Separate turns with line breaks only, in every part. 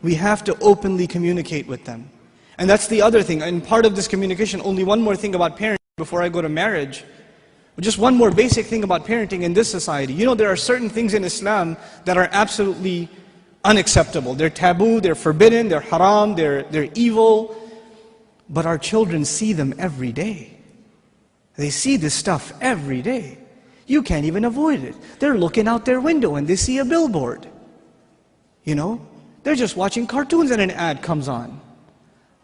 We have to openly communicate with them. And that's the other thing. And part of this communication, only one more thing about parenting before I go to marriage. Just one more basic thing about parenting in this society. You know, there are certain things in Islam that are absolutely unacceptable. They're taboo, they're forbidden, they're haram, they're evil. But our children see them every day. They see this stuff every day. You can't even avoid it. They're looking out their window and they see a billboard. You know, they're just watching cartoons and an ad comes on.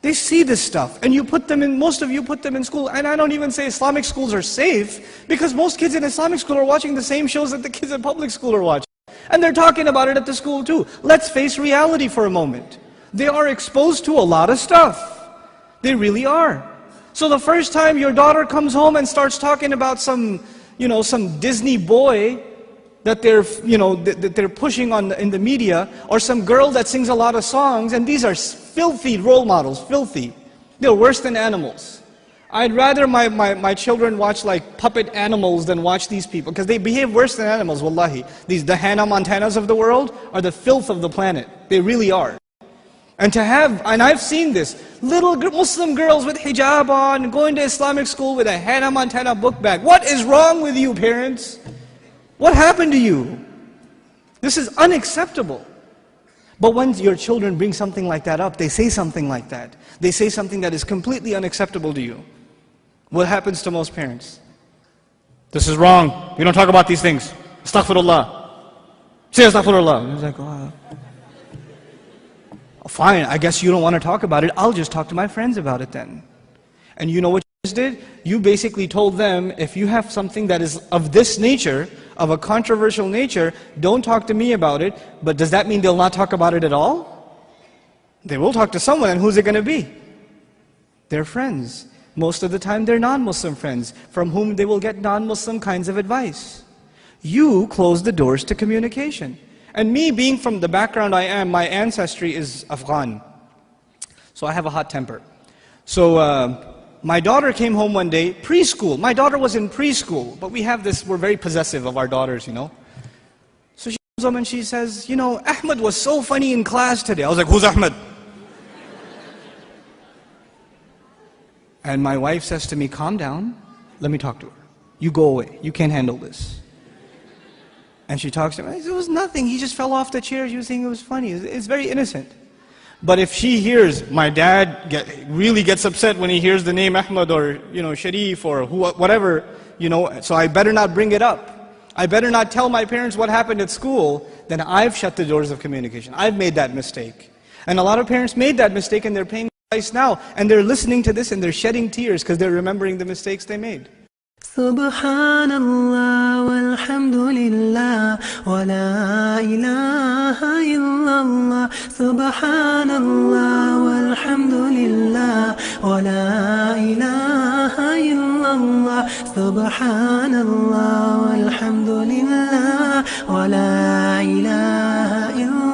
They see this stuff, and you put them in, most of you put them in school, and I don't even say Islamic schools are safe, because most kids in Islamic school are watching the same shows that the kids in public school are watching. And they're talking about it at the school too. Let's face reality for a moment. They are exposed to a lot of stuff. They really are. So the first time your daughter comes home and starts talking about some Disney boy that they're pushing in the media, or some girl that sings a lot of songs, and these are filthy role models, filthy. They're worse than animals. I'd rather my children watch like puppet animals than watch these people, because they behave worse than animals, wallahi. The Hannah Montanas of the world are the filth of the planet. They really are. And I've seen this, little Muslim girls with hijab on, going to Islamic school with a Hannah Montana book bag. What is wrong with you, parents? What happened to you? This is unacceptable. But when your children bring something like that up, they say something like that. They say something that is completely unacceptable to you. What happens to most parents? This is wrong. We don't talk about these things. Astaghfirullah. Say astaghfirullah. It's like, oh, fine, I guess you don't want to talk about it. I'll just talk to my friends about it then. And you know what you just did? You basically told them, if you have something that is of this nature, of a controversial nature, don't talk to me about it. But does that mean they'll not talk about it at all? They will talk to someone, and who's it going to be? Their friends. Most of the time they're non-Muslim friends, from whom they will get non-Muslim kinds of advice. You close the doors to communication. And me being from the background I am, my ancestry is Afghan. So I have a hot temper. So my daughter came home one day, preschool. My daughter was in preschool, but we're very possessive of our daughters, you know. So she comes home and she says, you know, Ahmed was so funny in class today. I was like, who's Ahmed? And my wife says to me, calm down, let me talk to her. You go away, you can't handle this. And she talks to me, it was nothing, he just fell off the chair, she was saying it was funny. It's very innocent. But if she hears, my dad really gets upset when he hears the name Ahmed or, Sharif or whatever, so I better not bring it up. I better not tell my parents what happened at school, then I've shut the doors of communication. I've made that mistake. And a lot of parents made that mistake and they're paying the price now. And they're listening to this and they're shedding tears because they're remembering the mistakes they made.
Subhanallah walhamdulillah wa la ilaha illallah. Subhanallah walhamdulillah wa la ilaha illallah. Subhanallah walhamdulillah wa la ilaha illallah.